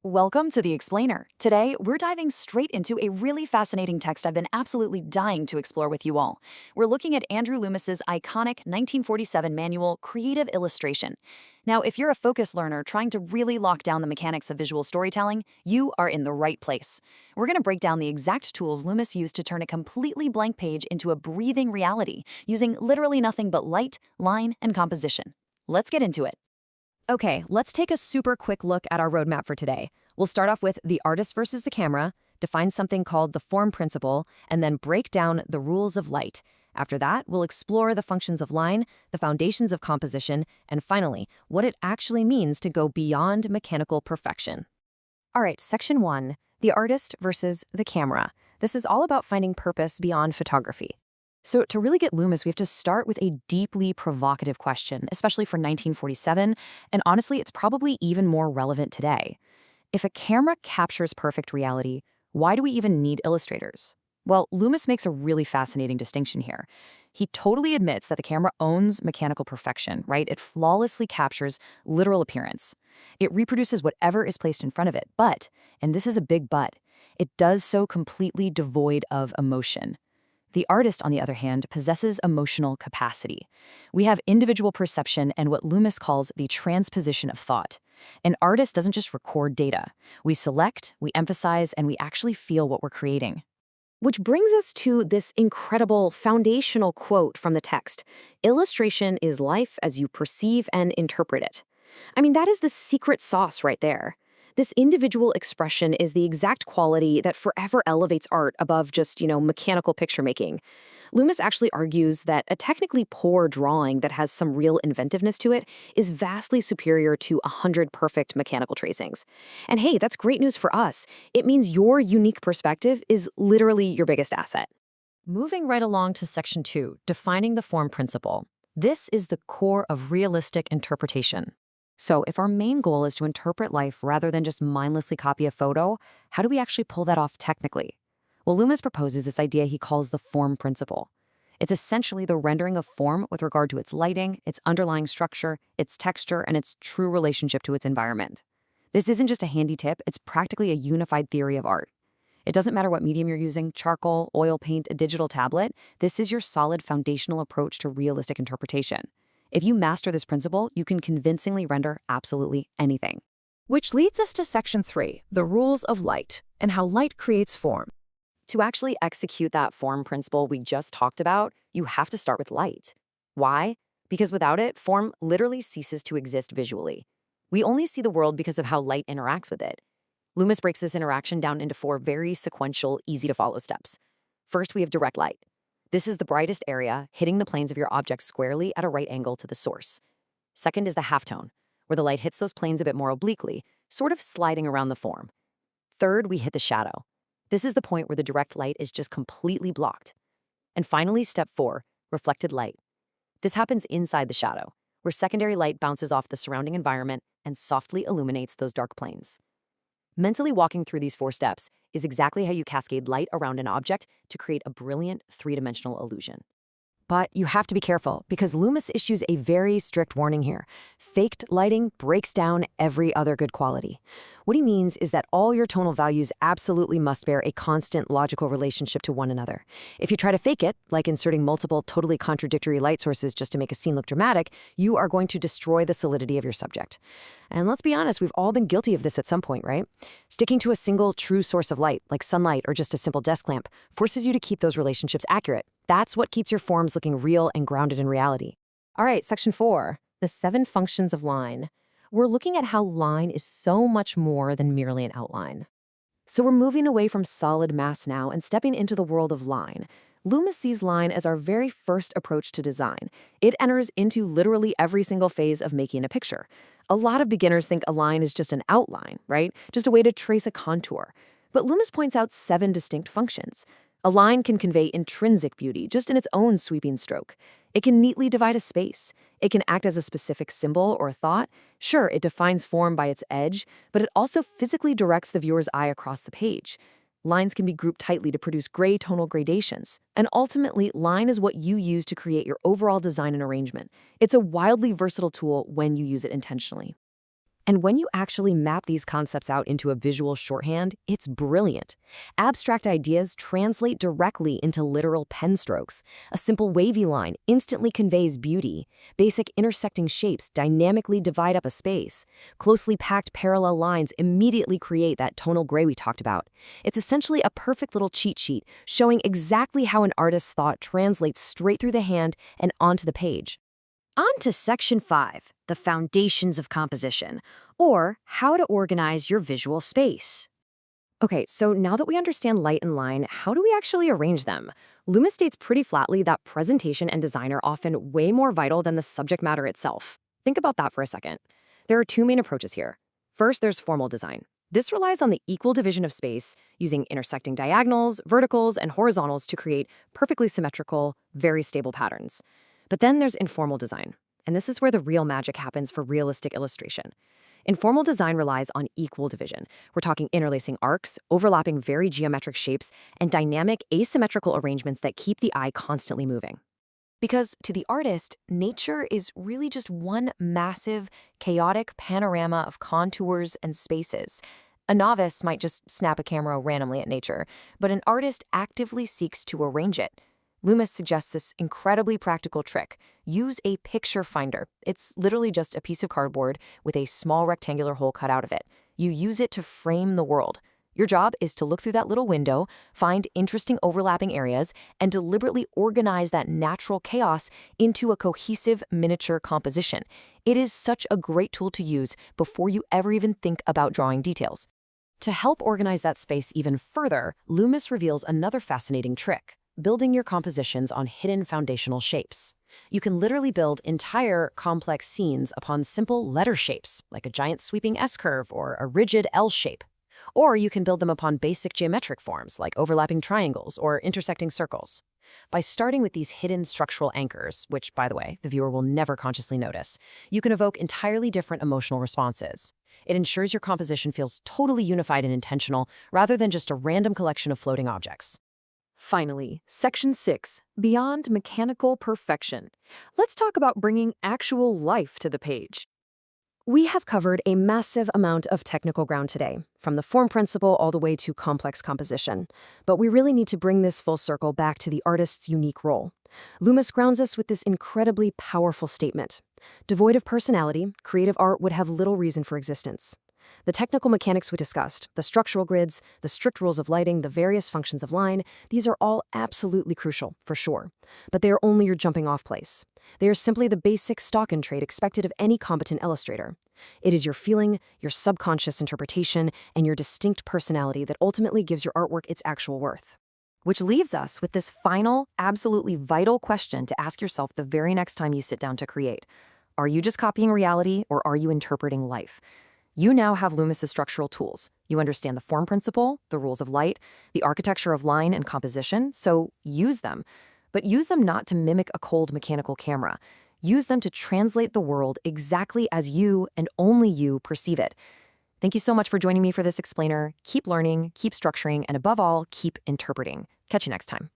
Welcome to The Explainer. Today, we're diving straight into a really fascinating text I've been absolutely dying to explore with you all. We're looking at Andrew Loomis's iconic 1947 manual, Creative Illustration. Now, if you're a focus learner trying to really lock down the mechanics of visual storytelling, you are in the right place. We're going to break down the exact tools Loomis used to turn a completely blank page into a breathing reality, using literally nothing but light, line, and composition. Let's get into it. Okay, let's take a super quick look at our roadmap for today. We'll start off with the artist versus the camera, define something called the form principle, and then break down the rules of light. After that, we'll explore the functions of line, the foundations of composition, and finally, what it actually means to go beyond mechanical perfection. All right, section 1, the artist versus the camera. This is all about finding purpose beyond photography. So to really get Loomis, we have to start with a deeply provocative question, especially for 1947, and honestly, it's probably even more relevant today. If a camera captures perfect reality, why do we even need illustrators? Well, Loomis makes a really fascinating distinction here. He totally admits that the camera owns mechanical perfection, right? It flawlessly captures literal appearance. It reproduces whatever is placed in front of it, but, and this is a big but, it does so completely devoid of emotion. The artist, on the other hand, possesses emotional capacity. We have individual perception and what Loomis calls the transposition of thought. An artist doesn't just record data. We select, we emphasize, and we actually feel what we're creating. Which brings us to this incredible foundational quote from the text. Illustration is life as you perceive and interpret it. I mean, that is the secret sauce right there. This individual expression is the exact quality that forever elevates art above just, mechanical picture making. Loomis actually argues that a technically poor drawing that has some real inventiveness to it is vastly superior to 100 perfect mechanical tracings. And hey, that's great news for us. It means your unique perspective is literally your biggest asset. Moving right along to section 2, defining the form principle. This is the core of realistic interpretation. So if our main goal is to interpret life rather than just mindlessly copy a photo, how do we actually pull that off technically? Well, Loomis proposes this idea he calls the form principle. It's essentially the rendering of form with regard to its lighting, its underlying structure, its texture, and its true relationship to its environment. This isn't just a handy tip, it's practically a unified theory of art. It doesn't matter what medium you're using, charcoal, oil paint, a digital tablet, this is your solid foundational approach to realistic interpretation. If you master this principle, you can convincingly render absolutely anything. Which leads us to section 3, the rules of light, and how light creates form. To actually execute that form principle we just talked about, you have to start with light. Why? Because without it, form literally ceases to exist visually. We only see the world because of how light interacts with it. Loomis breaks this interaction down into 4 very sequential, easy-to-follow steps. First, we have direct light. This is the brightest area, hitting the planes of your object squarely at a right angle to the source. Second is the halftone, where the light hits those planes a bit more obliquely, sort of sliding around the form. Third, we hit the shadow. This is the point where the direct light is just completely blocked. And finally, step 4, reflected light. This happens inside the shadow, where secondary light bounces off the surrounding environment and softly illuminates those dark planes. Mentally walking through these 4 steps is exactly how you cascade light around an object to create a brilliant 3-dimensional illusion. But you have to be careful, because Loomis issues a very strict warning here. Faked lighting breaks down every other good quality. What he means is that all your tonal values absolutely must bear a constant logical relationship to one another. If you try to fake it, like inserting multiple totally contradictory light sources just to make a scene look dramatic, you are going to destroy the solidity of your subject. And let's be honest, we've all been guilty of this at some point, right? Sticking to a single true source of light, like sunlight or just a simple desk lamp, forces you to keep those relationships accurate. That's what keeps your forms looking real and grounded in reality. All right, section 4, the 7 functions of line. We're looking at how line is so much more than merely an outline. So we're moving away from solid mass now and stepping into the world of line. Loomis sees line as our very first approach to design. It enters into literally every single phase of making a picture. A lot of beginners think a line is just an outline, right? Just a way to trace a contour. But Loomis points out 7 distinct functions. A line can convey intrinsic beauty just in its own sweeping stroke. It can neatly divide a space. It can act as a specific symbol or thought. Sure, it defines form by its edge, but it also physically directs the viewer's eye across the page. Lines can be grouped tightly to produce gray tonal gradations. And ultimately, line is what you use to create your overall design and arrangement. It's a wildly versatile tool when you use it intentionally. And when you actually map these concepts out into a visual shorthand, it's brilliant. Abstract ideas translate directly into literal pen strokes. A simple wavy line instantly conveys beauty. Basic intersecting shapes dynamically divide up a space. Closely packed parallel lines immediately create that tonal gray we talked about. It's essentially a perfect little cheat sheet showing exactly how an artist's thought translates straight through the hand and onto the page. On to Section 5, the foundations of composition, or how to organize your visual space. Okay, so now that we understand light and line, how do we actually arrange them? Loomis states pretty flatly that presentation and design are often way more vital than the subject matter itself. Think about that for a second. There are two main approaches here. First, there's formal design. This relies on the equal division of space, using intersecting diagonals, verticals, and horizontals to create perfectly symmetrical, very stable patterns. But then there's informal design, and this is where the real magic happens for realistic illustration. Informal design relies on equal division. We're talking interlacing arcs, overlapping very geometric shapes, and dynamic asymmetrical arrangements that keep the eye constantly moving. Because to the artist, nature is really just one massive, chaotic panorama of contours and spaces. A novice might just snap a camera randomly at nature, but an artist actively seeks to arrange it. Loomis suggests this incredibly practical trick. Use a picture finder. It's literally just a piece of cardboard with a small rectangular hole cut out of it. You use it to frame the world. Your job is to look through that little window, find interesting overlapping areas, and deliberately organize that natural chaos into a cohesive miniature composition. It is such a great tool to use before you ever even think about drawing details. To help organize that space even further, Loomis reveals another fascinating trick: building your compositions on hidden foundational shapes. You can literally build entire complex scenes upon simple letter shapes, like a giant sweeping S-curve or a rigid L shape. Or you can build them upon basic geometric forms, like overlapping triangles or intersecting circles. By starting with these hidden structural anchors, which, by the way, the viewer will never consciously notice, you can evoke entirely different emotional responses. It ensures your composition feels totally unified and intentional, rather than just a random collection of floating objects. Finally, Section 6, Beyond Mechanical Perfection. Let's talk about bringing actual life to the page. We have covered a massive amount of technical ground today, from the form principle all the way to complex composition. But we really need to bring this full circle back to the artist's unique role. Loomis grounds us with this incredibly powerful statement: devoid of personality, creative art would have little reason for existence. The technical mechanics we discussed, the structural grids, the strict rules of lighting, the various functions of line, these are all absolutely crucial, for sure. But they are only your jumping-off place. They are simply the basic stock and trade expected of any competent illustrator. It is your feeling, your subconscious interpretation, and your distinct personality that ultimately gives your artwork its actual worth. Which leaves us with this final, absolutely vital question to ask yourself the very next time you sit down to create. Are you just copying reality, or are you interpreting life? You now have Loomis's structural tools. You understand the form principle, the rules of light, the architecture of line and composition, so use them. But use them not to mimic a cold mechanical camera. Use them to translate the world exactly as you and only you perceive it. Thank you so much for joining me for this explainer. Keep learning, keep structuring, and above all, keep interpreting. Catch you next time.